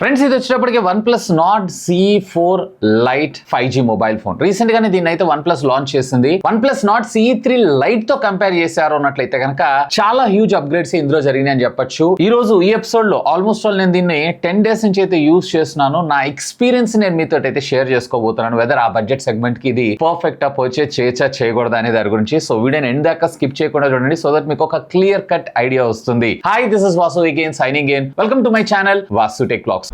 Friends, ఇది వచ్చేటప్పటికి OnePlus Nord CE4 Lite 5G mobile phone. Recent గానే దీన్ని అయితే OnePlus లాంచ్ చేసింది. OnePlus Nord CE3 Lite తో కంపేర్ చేశారు అన్నట్లయితే కనుక చాలా హ్యూజ్ అప్గ్రేడ్స్ ఇందులో జరిగినాయి అని చెప్పొచ్చు. ఈ రోజు ఈ ఎపిసోడ్ లో ఆల్మోస్ట్ నేను దీన్ని 10 days నుంచి అయితే యూజ్ చేస్తున్నాను. నా ఎక్స్పీరియన్స్ నేను మీతో అయితే షేర్ చేసుకోబోతున్నాను. వెదర్ ఆ బడ్జెట్ సెగ్మెంట్ కి ఇది పర్ఫెక్ట్ పర్చేజ్ చేయొచ్చా చేయకూడదా అనే దాని గురించి. సో వీడియోని ఎండ్ దాకా స్కిప్ చేయకుండా చూడండి, సో దట్ మీకు ఒక క్లియర్ కట్ ఐడియా వస్తుంది. Hi, this is Vasu again signing in. Welcome to my channel Vasu tech vlogs.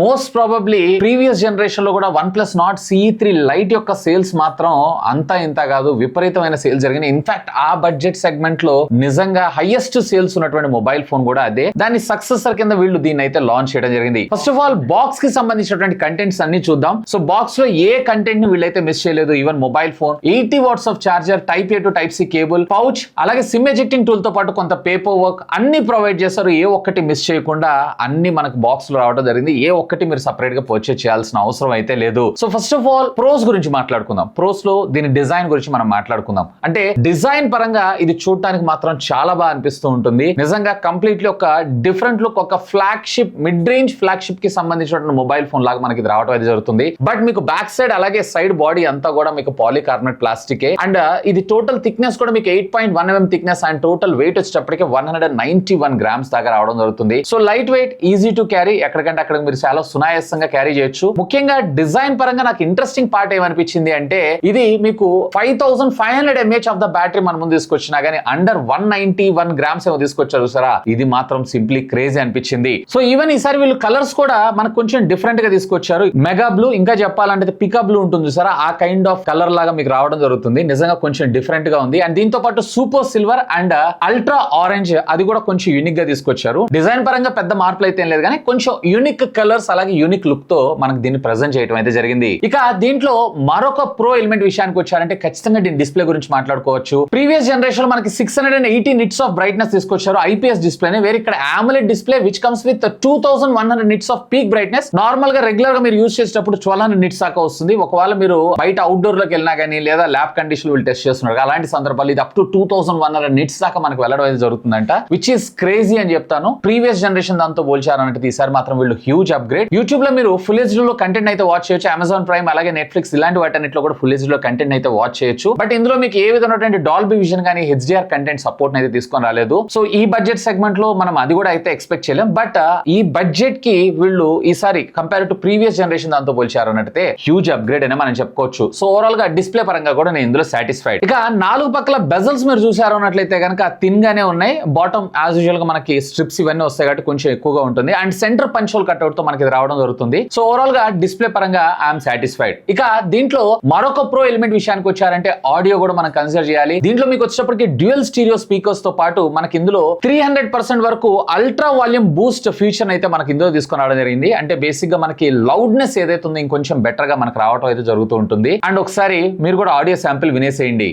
Most probably previous generation లో కూడా OnePlus Nord CE3 Lite యొక్క సేల్స్ మాత్రం అంతా ఇంత కాదు, విపరీతమైన సేల్స్ జరిగినాయి. ఇన్ఫాక్ట్ ఆ బడ్జెట్ సెగ్మెంట్ లో నిజంగా హైయెస్ట్ సేల్స్ ఉన్నటువంటి మొబైల్ ఫోన్ కూడా అదే. దాని సక్సెసర్ కింద వీళ్ళు దీన్ని అయితే లాంచ్ చేయడం జరిగింది. ఫస్ట్ ఆఫ్ ఆల్ బాక్స్ కి సంబంధించినటువంటి కంటెంట్స్ అన్ని చూద్దాం. సో బాక్స్ లో ఏ కంటెంట్ ని వీళ్ళైతే మిస్ చేయలేదు. Even mobile phone, 80 watts of charger, Type A to Type C cable, pouch, అలాగే సిమ్ ఎజెక్టింగ్ టూల్ తో పాటు కొంత పేపర్ వర్క్ అన్ని ప్రొవైడ్ చేస్తారు. ఏ ఒక్కటి మిస్ చేయకుండా అన్ని మనకు బాక్స్ లో రావడం జరిగింది. ఏ ఒక్కటి మీరు సపరేట్ గా పర్చేజ్ చేయాల్సిన అవసరం అయితే లేదు. So first of all pros గురించి మాట్లాడుకుందాం. ప్రోస్ లో దీని డిజైన్ గురించి మనం మాట్లాడుకుందాం. అంటే డిజైన్ పరంగా ఇది చూడటానికి మాత్రం చాలా బాగా అనిపిస్తూ ఉంటుంది. నిజంగా కంప్లీట్లీ ఒక డిఫరెంట్ లుక్, ఒక ఫ్లాగ్షిప్, మిడ్ రేంజ్ ఫ్లాగ్షిప్ కి సంబంధించిన మొబైల్ ఫోన్ లాగా మనకి ఇది రావడం అయితే జరుగుతుంది. బట్ మీకు బ్యాక్ సైడ్ అలాగే సైడ్ బాడీ అంతా కూడా మీకు పాలికార్బోనేట్ ప్లాస్టిక్. అండ్ ఇది టోటల్ థిక్నెస్ కూడా మీకు 8.1 mm thickness and total weight వచ్చేటప్పటికి 191 grams దాకా రావడం జరుగుతుంది. So light weight, easy to carry, ఎక్కడికంటే అక్కడ మీరు చాలా సునాయాసంగా క్యారీ చేయొచ్చు. ముఖ్యంగా డిజైన్ పరంగా నాకు ఇంట్రెస్టింగ్ పార్ట్ ఏమనిపించింది అంటే ఇది మీకు 5500 mAh ఆఫ్ ద బ్యాటరీ మన ముందు తీసుకొచ్చినా గానీ అండర్ 191 grams ఏమో తీసుకొచ్చారు చూసారా. ఇది మాత్రం సింప్లీ క్రేజీ అనిపించింది. సో ఈవెన్ ఈసారి వీళ్ళు కలర్స్ కూడా మనకు కొంచెం డిఫరెంట్ గా తీసుకొచ్చారు. మెగా బ్లూ, ఇంకా చెప్పాలంటే పికా బ్లూ ఉంటుంది చూసారా, ఆ కైండ్ ఆఫ్ కలర్ లాగా మీకు రావడం జరుగుతుంది. నిజంగా కొంచెం డిఫరెంట్ గా ఉంది. అండ్ దీంతో పాటు super silver and ultra orange అది కూడా కొంచెం యూనిక్ గా తీసుకొచ్చారు. డిజైన్ పరంగా పెద్ద మార్పులు అయితే లేదు కానీ కొంచెం యూనిక్ కలర్స్ అలాగే యూనిక్ లుక్ తో మనకు దీన్ని ప్రెజెంట్ చేయడం అయితే జరిగింది. ఇక దీంట్లో మరొక ప్రో ఎలిమెంట్ విషయానికి వచ్చారంటే ఖచ్చితంగా దీని డిస్ప్లే గురించి మాట్లాడుకోవచ్చు. ప్రీవియస్ జనరేషన్ లో మనకి 680 nits ఆఫ్ బ్రైట్నెస్ తీసుకొచ్చారు. IPS డిస్ప్లేనే, వేరే ఇక్కడ AMOLED display which comes with 2100 nits off peak brightness. Normal గా రెగ్యులర్ గా మీరు యూజ్ చేసేటప్పుడు 1200 nits దాకా వస్తుంది. ఒకవేళ మీరు బయట అవుట్డోర్ లోకి వెళ్ళినా కానీ లేదా ల్యాబ్ కండిషన్ వీళ్ళు టెస్ట్ చేస్తున్నారు అలాంటి సందర్భాలు ఇది అప్ టు 2100 nits దాకా మనకు వెళ్ళడం అయితే జరుగుతుందంట, విచ్ ఈస్ క్రేజీ అని చెప్తాను. ప్రీవియస్ జనరేషన్ దాంతో పోల్చారంటే ఈసారి మాత్రం వీళ్ళు హ్యూజ్ అప్గ్రేడ్. యూట్యూబ్ లో మీరు ఫుల్ హెచ్డీ లో కంటెంట్ అయితే వాచ్ చేయొచ్చు. అమెజాన్ ప్రైమ్ అలాగే నెట్ఫ్లిక్స్ ఇలాంటి వాటన్నిటిలో కూడా ఫుల్ హెచ్డీ లో కంటెంట్ అయితే వాచ్ చేయొచ్చు. బట్ ఇందులో మీకు ఏ విధమైనటువంటి డాల్బీ విజన్ కానీ HDR కంటెంట్ సపోర్ట్ అయితే తీసుకొని రాలేదు. సో ఈ బడ్జెట్ సెగ్మెంట్ లో మనం అది కూడా అయితే ఎక్స్పెక్ట్ చేయలేం. బట్ ఈ బడ్జెట్ కి వీళ్ళు ఈసారి కంపేర్ టు ప్రీవియస్ జనరేషన్ దాంతో పోల్చారు అన్నట్టే హ్యూజ్ అప్గ్రేడ్ అని మనం చెప్పుకోవచ్చు. సో ఓవరాల్ గా డిస్ప్లే పరంగా కూడా నేను ఇందులో సాటిస్ఫైడ్. ఇక నాలుగు పక్కల బెజల్స్ మీరు చూసారు అన్నట్లయితే కనుక థిన్ గానే ఉన్నాయి. బాటమ్ యాజ్ యూజువల్ గా మనకి స్ట్రిప్స్ ఇవన్నీ వస్తాయి కాబట్టి కొంచెం ఎక్కువగా ఉంటుంది. And centre punch whole cutout తో మనకి ఇది రావడం జరుగుతుంది. సో ఓవరాల్ గా డిస్ప్లే పరంగా ఐఎమ్ సాటిస్ఫైడ్. ఇక దీంట్లో మరొక ప్రో ఎలిమెంట్ విషయానికి వచ్చారంటే ఆడియో కూడా మనం కన్సిడర్ చేయాలి. దీంట్లో మీకు వచ్చేటప్పటికి డ్యూయల్ స్టీరియో స్పీకర్స్ తో పాటు మనకి ఇందులో 300% వరకు అల్ట్రా వాల్యూమ్ బూస్ట్ ఫీచర్ అయితే మనకి ఇందులో తీసుకొని రావడం జరిగింది. అంటే బేసిక్ గా మనకి లౌడ్నెస్ ఏదైతే ఉందో ఇంకొంచెం బెటర్ గా మనకు రావడం అయితే జరుగుతూ ఉంటుంది. అండ్ ఒకసారి మీరు కూడా ఆడియో శాంపిల్ వినేసేయండి.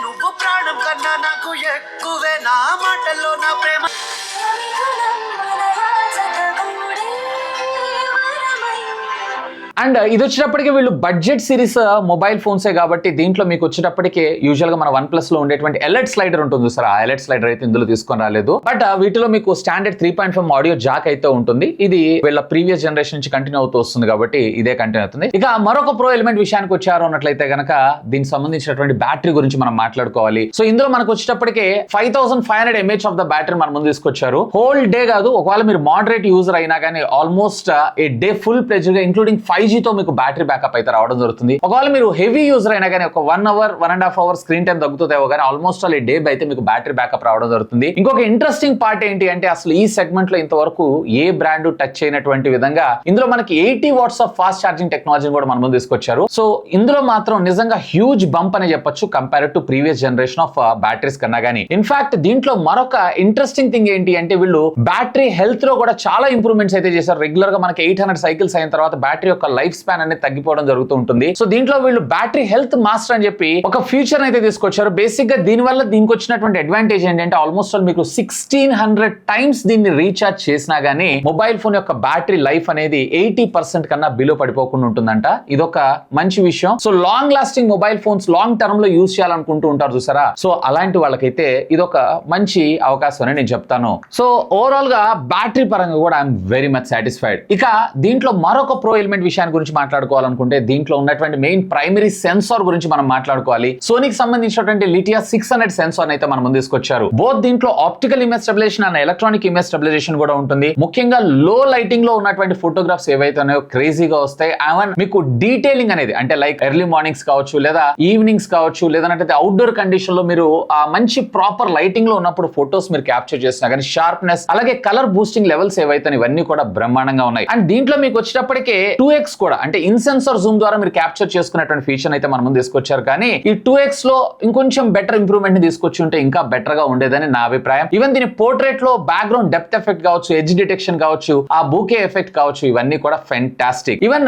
నువ్వు ప్రాణం కన్నా నాకు ఎక్కువే, నా మాటల్లో నా ప్రేమ. అండ్ ఇది వచ్చేటప్పటికి వీళ్ళు బడ్జెట్ సిరీస్ మొబైల్ ఫోన్సే కాబట్టి దీంట్లో మీకు వచ్చేటప్పటికే యూజువల్ గా మన OnePlus లో ఉండేటువంటి ఎలర్ట్ స్లైడర్ ఉంటుంది సార్, ఆ ఎలర్ట్ స్లైడర్ అయితే ఇందులో తీసుకొని రాలేదు. బట్ వీటిలో మీకు స్టాండర్డ్ 3.5 ఆడియో జాక్ అయితే ఉంటుంది. ఇది వీళ్ళ ప్రీవియస్ జనరేషన్ నుంచి కంటిన్యూ అవుతూ వస్తుంది కాబట్టి ఇదే కంటిన్యూ అవుతుంది. ఇక మరొక ప్రో ఎలిమెంట్ విషయానికి వచ్చారు అన్నట్లయితే కనుక దీనికి సంబంధించినటువంటి బ్యాటరీ గురించి మనం మాట్లాడుకోవాలి. సో ఇందులో మనకు వచ్చేటప్పటికే 5500 mAh ఆఫ్ ద బ్యాటరీ మన ముందు తీసుకొచ్చారు. హోల్ డే కాదు, ఒకవేళ మీరు మోడరేట్ యూజర్ అయినా కానీ ఆల్మోస్ట్ ఏ డే ఫుల్ ప్లెజ్ గా ఇంక్లూడింగ్ 5G తో మీకు బ్యాటరీ బ్యాకప్ అయితే రావడం జరుగుతుంది. ఒకవేళ మీరు హెవీ యూజర్ అయినా కానీ ఒక 1 hour 1.5 hours స్క్రీన్ టైం తగ్గుతుందేమో కానీ ఆల్మోస్ట్ ఆల్ డే అయితే మీకు బ్యాటరీ బ్యాకప్ రావడం జరుగుతుంది. ఇంకొక ఇంట్రెస్టింగ్ పార్ట్ ఏంటి అంటే అసలు ఈ సెగ్మెంట్ లో ఇంతవరకు ఏ బ్రాండ్ టచ్ అయినటువంటి విధంగా ఇందులో మనకి 80 watts ఆఫ్ ఫాస్ట్ ఛార్జింగ్ టెక్నాలజీని కూడా మన ముందు తీసుకొచ్చారు. సో ఇందులో మాత్రం నిజంగా హ్యూజ్ బంప్ అని చెప్పొచ్చు compare to previous generation of batteries కన్నా కానీ. ఇన్ఫాక్ట్ దీంట్లో మరొక ఇంట్రెస్టింగ్ థింగ్ ఏంటి అంటే వీళ్ళు బ్యాటరీ హెల్త్ లో కూడా చాలా ఇంప్రూవ్మెంట్స్ అయితే చేశారు. రెగ్యులర్ గా మనకి 800 cycles అయిన తర్వాత బ్యాటరీ యొక్క లైఫ్ స్పాన్ అనేది తగ్గిపోవడం జరుగుతూ ఉంటుంది. సో దీంట్లో వీళ్ళు బ్యాటరీ హెల్త్ మాస్టర్ అని చెప్పి ఒక ఫీచర్ అయితే తీసుకొచ్చారు. బేసిక్ గా దీని వల్ల దీనికి వచ్చినటువంటి అడ్వాంటేజ్ ఏంటంటే ఆల్మోస్ట్ మీకు 1600 టైమ్స్ దీన్ని రీఛార్జ్ చేసినా గానీ మొబైల్ ఫోన్ యొక్క బ్యాటరీ లైఫ్ అనేది 80% కన్నా బిలో పడిపోకుండా ఉంటుందంట. ఇదొక మంచి విషయం. So long lasting mobile phones long term లో యూజ్ చేయాలనుకుంటూ ఉంటారు చూసారా, సో అలాంటి వాళ్ళకైతే ఇదొక మంచి అవకాశం అని నేను చెప్తాను. సో ఓవరాల్ గా బ్యాటరీ పరంగా కూడా ఐఎమ్ వెరీ మచ్ సాటిస్ఫైడ్. ఇక దీంట్లో మరొక ప్రో ఎలిమెంట్ విషయాన్ని గురించి మాట్లాడుకోవాలనుకుంటే దీంట్లో ఉన్నటువంటి మెయిన్ ప్రైమరీ సెన్సార్ గురించి మనం మాట్లాడుకోవాలి. సోనీకి సంబంధించినటువంటి లిటియా 600 సెన్సార్ అయితే మనం ముందు తీసుకొచ్చారు. బోత్ దీంట్లో optical image stabilization and electronic image stabilization కూడా ఉంటుంది. ముఖ్యంగా లో లైటింగ్ లో ఉన్నటువంటి ఫోటోగ్రాఫ్స్ ఏవైతే ఉన్నాయో క్రేజీగా వస్తాయి. అండ్ మీకు డీటెయిలింగ్ అనేది అంటే లైక్ ఎర్లీ మార్నింగ్స్ కావచ్చు, లేదా ఈవినింగ్స్ కావచ్చు, లేదంటే అవుట్డోర్ కండిషన్ లో మీరు ఆ మంచి ప్రాపర్ లైటింగ్ లో ఉన్నప్పుడు ఫొటోస్ మీరు క్యాప్చర్ చేసినా కానీ షార్ప్నెస్ అలాగే కలర్ బూస్టింగ్ లెవెల్స్ ఏవైతే ఇవన్నీ కూడా బ్రహ్మాండంగా ఉన్నాయి. అండ్ దీంట్లో మీకు వచ్చేటప్పటికే 2x కూడా అంటే ఇన్ సెన్సార్ జూమ్ ద్వారా మీరు క్యాప్చర్ చేసుకునేటువంటి ఫీచర్ అయితే మన ముందు తీసుకొచ్చారు. కానీ ఈ 2x లో ఇంకొంచెం బెటర్ ఇంప్రూవ్మెంట్ ని తీసుకొచ్చి ఉంటే ఇంకా బెటర్ గా ఉండేదని నా అభిప్రాయం. ఈవెన్ దీని పోర్ట్రేట్ లో బ్యాక్గ్రౌండ్ డెప్త్ ఎఫెక్ట్ కావచ్చు, ఎడ్జ్ డిటెక్షన్ కావచ్చు, ఆ బూకే ఎఫెక్ట్ కావచ్చు, ఇవన్నీ కూడా ఫెంటాస్టిక్. ఈవెన్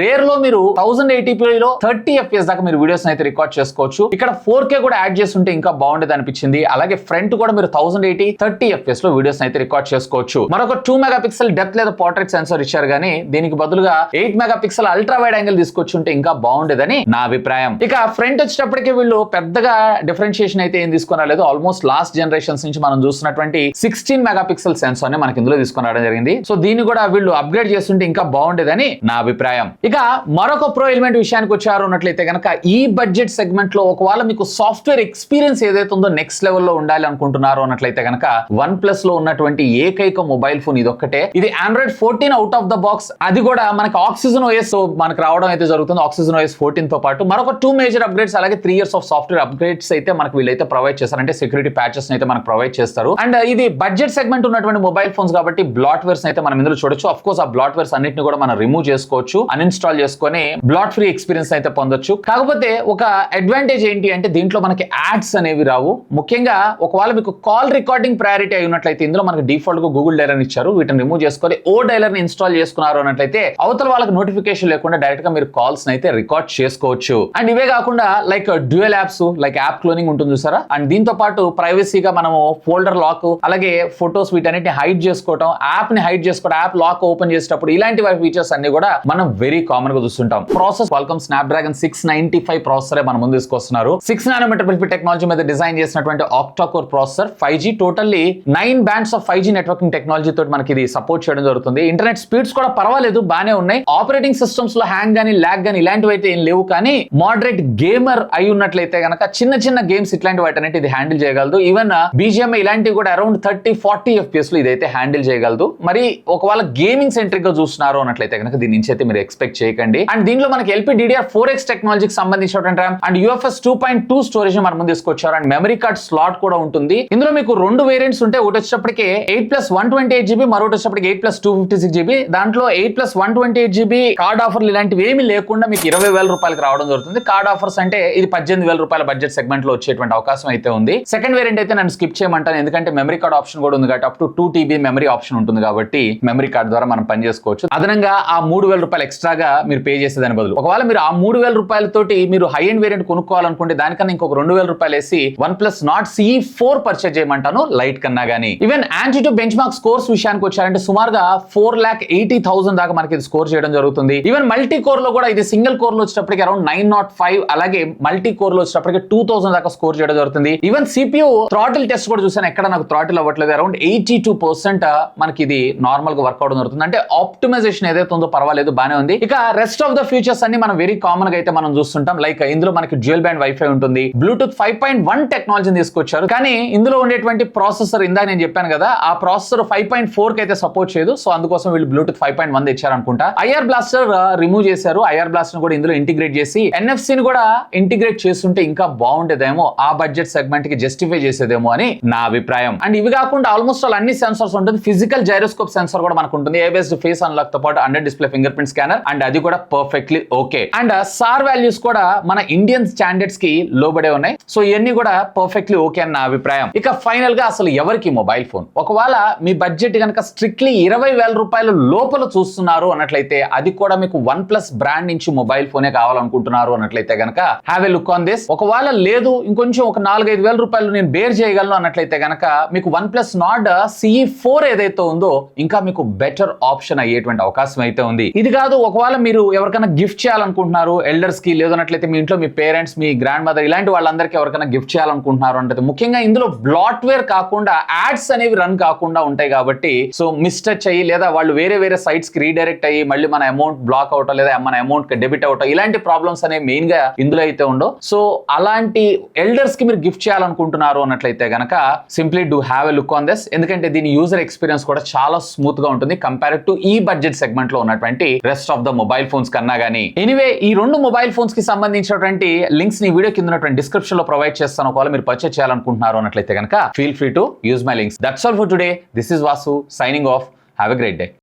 రేర్ లో మీరు 1080p లో 30 FPS దాకా మీరు వీడియోస్ అయితే రికార్డ్ చేసుకోవచ్చు. ఇక్కడ 4K కూడా యాడ్ చేస్తుంటే ఇంకా బాగుండేది అనిపించింది. అలాగే ఫ్రంట్ కూడా మీరు 1080 30 FPS లో వీడియోస్ అయితే రికార్డ్ చేసుకోవచ్చు. మరొక 2 మెగాపిక్సెల్ డెప్త్ లేదా పోర్ట్రేట్ సెన్సార్ ఇచ్చారు కానీ దీనికి బదులుగా 8 మెగాపిక్సెల్ అల్ట్రా వైడ్ యాంగిల్ తీసుకొచ్చి ఉంటే ఇంకా బాగుండేదని నా అభిప్రాయం. ఇక ఫ్రంట్ వచ్చేటప్పటికి వీళ్ళు పెద్దగా డిఫరెన్షియేషన్ అయితే ఏం తీసుకురాలేదు. ఆల్మోస్ట్ లాస్ట్ జనరేషన్స్ నుంచి మనం చూస్తున్నటువంటి 16 మెగాపిక్సెల్ సెన్సార్ ని మనకి ఇందులో తీసుకుని రావడం జరిగింది. సో దీన్ని కూడా వీళ్ళు అప్గ్రేడ్ చేస్తుంటే ఇంకా బాగుండేదని నా అభిప్రాయం. ఇక మరొక ప్రో ఎలిమెంట్ విషయానికి వచ్చారు అన్నట్లయితే కనుక ఈ బడ్జెట్ సెగ్మెంట్ లో ఒకవేళ మీకు సాఫ్ట్వేర్ ఎక్స్పీరియన్స్ ఏదైతే ఉందో నెక్స్ట్ లెవెల్లో ఉండాలి అనుకుంటున్నారు అన్నట్లయితే కనుక వన్ ప్లస్ లో ఉన్నటువంటి ఏకైక మొబైల్ ఫోన్ ఇదొక్కటే. ఇది Android 14 out of the box, అది కూడా మనకి ఆక్సిజన్ OS మనకు రావడం అయితే జరుగుతుంది. ఆక్సిజన్ OS 14 తో పాటు మరొక 2 మేజర్ అప్గ్రేడ్స్ అలాగే 3 years ఆఫ్ సాఫ్ట్వేర్ అప్గ్రేడ్స్ అయితే మనకు వీళ్ళైతే ప్రొవైడ్ చేస్తారు. అంటే సెక్యూరిటీ ప్యాచెస్ అయితే మనకు ప్రొవైడ్ చేస్తారు. అండ్ ఇది బడ్జెట్ సెగ్మెంట్ ఉన్నటువంటి మొబైల్ ఫోన్స్ కాబట్టి బ్లాట్వేర్స్ అయితే మనం ఇందులో చూడొచ్చు. ఆఫ్ కోర్స్ ఆ బ్లాట్వేర్స్ అన్నిటిని కూడా మనం రిమూవ్ చేసుకోవచ్చు, అన్ఇన్స్టాల్ చేసుకొని బ్లాట్ ఫ్రీ ఎక్స్పీరియన్స్ అయితే పొందొచ్చు. కాకపోతే ఒక అడ్వాంటేజ్ ఏంటి అంటే దీంట్లో మనకి యాడ్స్ అనేవి రావు. ముఖ్యంగా ఒకవేళ మీకు కాల్ రికార్డింగ్ ప్రయారిటీ అయి ఉన్నట్లయితే ఇందులో మనకి డిఫాల్ట్ గా గూగుల్ డైలర్ ఇచ్చారు. వీటిని రిమూవ్ చేసుకొని ఓ డైలర్ ని ఇన్స్టాల్ చేసుకున్నారు అన్నట్లయితే అవతల వాళ్ళకి నోటిఫికేషన్ లేకుండా డైరెక్ట్ గా మీరు కాల్స్ అయితే రికార్డ్ చేసుకోవచ్చు. అండ్ ఇవే కాకుండా like dual apps like app cloning ఉంటుంది చూసారా, అండ్ దీంతో పాటు ప్రైవసీగా మనము ఫోల్డర్ లాక్ అలాగే ఫొటోస్ వీటన్నిటిని హైడ్ చేసుకోవడం, యాప్ ని హైడ్ చేసుకోవడం, యాప్ లాక్ ఓపెన్ చేసేటప్పుడు ఇలాంటి ఫీచర్స్ అన్ని కూడా మనం వెరీ కామన్ గా చూస్తుంటాం. ప్రాసెస్ Qualcomm Snapdragon 695 ప్రాసెసర్ మన ముందు తీసుకొస్తున్నారు. 6 nanometer టెక్నాలజీ మీద డిజైన్ చేసినటువంటి octa core processor 5G totally 9 bands of 5G networking technology తోటి మనకి ఇది సపోర్ట్ చేయడం జరుగుతుంది. ఇంటర్నెట్ స్పీడ్స్ కూడా పర్వాలేదు, బానే ఉన్నాయి. ఆపరేటింగ్ సిస్టమ్స్ లో హ్యాంగ్ గానీ ల్యాగ్ గానీ ఇలాంటివి అయితే ఏం లేవు. కానీ మోడరేట్ గేమర్ అయి ఉన్నట్లయితే గనక చిన్న గేమ్స్ ఇట్లాంటి వాటి ఇది హ్యాండిల్ చేయగలదు. ఈవెన్ BGMI ఇలాంటివి కూడా అరౌండ్ 30-40 FPS లో ఇదైతే హ్యాండిల్ చేయగలదు. మరి ఒకవేళ గేమింగ్ సెంట్రిక్ గా చూస్తున్నారు అన్నట్లయితే కనుక దీని నుంచి అయితే మీరు ఎక్స్పెక్ట్ చేయకండి. అండ్ దీంట్లో మనకి LPDDR4X టెక్నాలజీకి సంబంధించినటువంటి RAM అండ్ UFS 2.2 స్టోరేజ్ మన ముందు తీసుకొచ్చారు. అండ్ మెమరీ కార్డ్ స్లాట్ కూడా ఉంటుంది. ఇందులో మీకు 2 వేరియంట్స్ ఉంటాయి. ఒకటి వచ్చేటప్పటికి 8+128GB, మరొకటి వచ్చేటప్పటికి 8+256GB. దాంట్లో 8+128GB కార్డ్ ఆఫర్లు ఇలాంటివి ఏమీ లేకుండా మీకు 20,000 రూపాయలకి రావడం జరుగుతుంది. కార్డ్ ఆఫర్స్ అంటే ఇది 18,000 రూపాయల బడ్జెట్ సెగ్మెంట్ లో వచ్చేటువంటి అవకాశం అయితే ఉంది. సెకండ్ వేరియంట్ అయితే నేను స్కిప్ చేయమంటాను, ఎందుకంటే మెమరీ కార్డ్ ఆప్షన్ కూడా ఉంది కాబట్టి up to 2TB memory option ఉంటుంది కాబట్టి మెమరీ కార్డ్ ద్వారా మనం పని చేసుకోవచ్చు. అదనంగా ఆ 3,000 రూపాయలు ఎక్స్ట్రాగా మీరు పే చేసేదాని బదులు ఒకవేళ మీరు ఆ 3,000 రూపాయలతోటి మీరు హై ఎండ్ వేరియంట్ కొనుక్కోవాలనుకుంటే దానికన్నా ఇంకొక 2,000 రూపాయలు వేసి OnePlus Nord CE 4 పర్చేజ్ చేయమంటాను లైట్ కన్నా గానీ. Even Antutu benchmark scores విషయానికి వచ్చారంటే సుమారుగా 4,80,000 దాకా మనకి ఇది స్కోర్ చేయడం జరుగుతుంది. ఈవెన్ మల్టీ కోర్ లో కూడా ఇది సింగిల్ కోర్ లో వచ్చేటప్పటికి అరౌండ్ 905, అలాగే మల్టీ కోర్ లో వచ్చేటప్పటికి 2,000 దాకా స్కోర్ చేయడం జరుగుతుంది. ఈవెన్ CPU థ్రాటిల్ టెస్ట్ కూడా చూసాను, ఎక్కడ నాకు థ్రాటిల్ అవ్వట్లేదు. అరౌండ్ 82% మనకి ఇది నార్మల్ గా వర్క్ అవడం జరుగుతుంది. అంటే ఆప్టిమైజేషన్ ఏదైతే ఉందో పర్వాలేదు, బానే ఉంది. ఇక రెస్ట్ ఆఫ్ ద ఫీచర్స్ అన్ని మనం వెరీ కామన్ గా అయితే మనం చూస్తుంటాం. లైక్ ఇందులో మనకి డ్యూయల్ బ్యాండ్ వైఫై ఉంటుంది, బ్లూటూత్ 5.1 టెక్నాలజీని తీసుకొచ్చారు. కానీ ఇందులో ఉండేటువంటి ప్రాసెసర్ ఇందాక నేను చెప్పాను కదా, ఆ ప్రాసెసర్ 5.4 కి అయితే సపోర్ట్ చేయదు. సో అందుకోసం వీళ్ళు బ్లూటూత్ 5.1 తెచ్చారు అనుకుంటా. IR బ్లాస్టర్ రిమూవ్ చేశారు. IR బ్లాస్టర్ కూడా ఇందులో ఇంటిగ్రేట్ చేసి NFC ని కూడా ఇంటిగ్రేట్ చేస్తుంటే ఇంకా బాగుండేదేమో, ఆ బడ్జెట్ సెగ్మెంట్ కి జస్టిఫై చేసేదేమో అని నా అభిప్రాయం. అండ్ ఇవి కాకుండా ఆల్మోస్ట్ ఆల్ అన్ని సెన్సర్స్ ఉంటుంది. ఫిజికల్ జైరోస్కోప్ సెన్సర్ కూడా మనకు ఉంటుంది. AI బేస్డ్ ఫేస్ అన్లాక్ తో పాటు under display finger print scanner, and అది కూడా perfectly okay. And SAR values కూడా మన ఇండియన్ స్టాండర్డ్స్ కి లోబడే ఉన్నాయి. సో ఇవన్నీ కూడా పర్ఫెక్ట్లీ ఓకే అని నా అభిప్రాయం. ఇక ఫైనల్ గా అసలు ఎవరికి మొబైల్ ఫోన్, ఒకవేళ మీ బడ్జెట్ కనుక స్ట్రిక్ట్లీ 20,000 రూపాయల లోపల చూస్తున్నారు అన్నట్లయితే అది అది కూడా మీకు వన్ ప్లస్ బ్రాండ్ నుంచి మొబైల్ ఫోనే కావాలనుకుంటున్నారు అన్నట్లయితే గనక have a look on this. ఒకవేళ లేదు ఇంకొంచెం ఒక 4-5 వేల రూపాయలు నేను బేర్ చేయగలను అన్నట్లయితే గనక మీకు వన్ ప్లస్ నార్డ్ CE4 ఏదైతే ఉందో ఇంకా మీకు బెటర్ ఆప్షన్ అయ్యేటువంటి అవకాశం అయితే ఉంది. ఇది కాదు ఒకవేళ మీరు ఎవరికైనా గిఫ్ట్ చేయాలనుకుంటున్నారు ఎల్డర్స్ కి, లేదన్నట్లయితే మీ ఇంట్లో మీ పేరెంట్స్, మీ గ్రాండ్ మదర్ ఇలాంటి వాళ్ళందరికీ ఎవరికైనా గిఫ్ట్ చేయాలనుకుంటున్నారు అంటే ముఖ్యంగా ఇందులో బ్లాట్వేర్ కాకుండా యాడ్స్ అనేవి రన్ కాకుండా ఉంటాయి కాబట్టి సో మిస్టచ్ అయ్యి లేదా వాళ్ళు వేరే వేరే సైట్స్ కి రీడైరెక్ట్ అయ్యి మళ్ళీ మన అమౌంట్ బ్లాక్ అవటం లేదా మన అమౌంట్ డెబిట్ అవటం ఇలాంటి ప్రాబ్లమ్స్ అనేవి మెయిన్ గా ఇందులో అయితే ఉండవు. సో అలాంటి ఎల్డర్స్ కి మీరు గిఫ్ట్ చేయాలనుకుంటున్నారు అన్నట్లయితే గనక simply do have a look on this. ఎందుకంటే దీని యూజర్ ఎక్స్పీరియన్స్ కూడా చాలా స్మూత్ గా ఉంటుంది కంపేర్ టు ఈ బడ్జెట్ సెగ్మెంట్ లో ఉన్నటువంటి rest of the mobile phones కన్నా గానీ. ఎనీవే ఈ రెండు మొబైల్ ఫోన్స్ కి సంబంధించినటువంటి లింక్స్ ని వీడియో కింద ఉన్నటువంటి డిస్క్రిప్షన్ లో ప్రొవైడ్ చేస్తాను. ఒకవేళ మీరు పర్చేస్ చేయాలనుకుంటున్నారు అన్నట్లయితే కనుక feel free to use my links. That's all for today. This is Vasu signing off. Have a great day.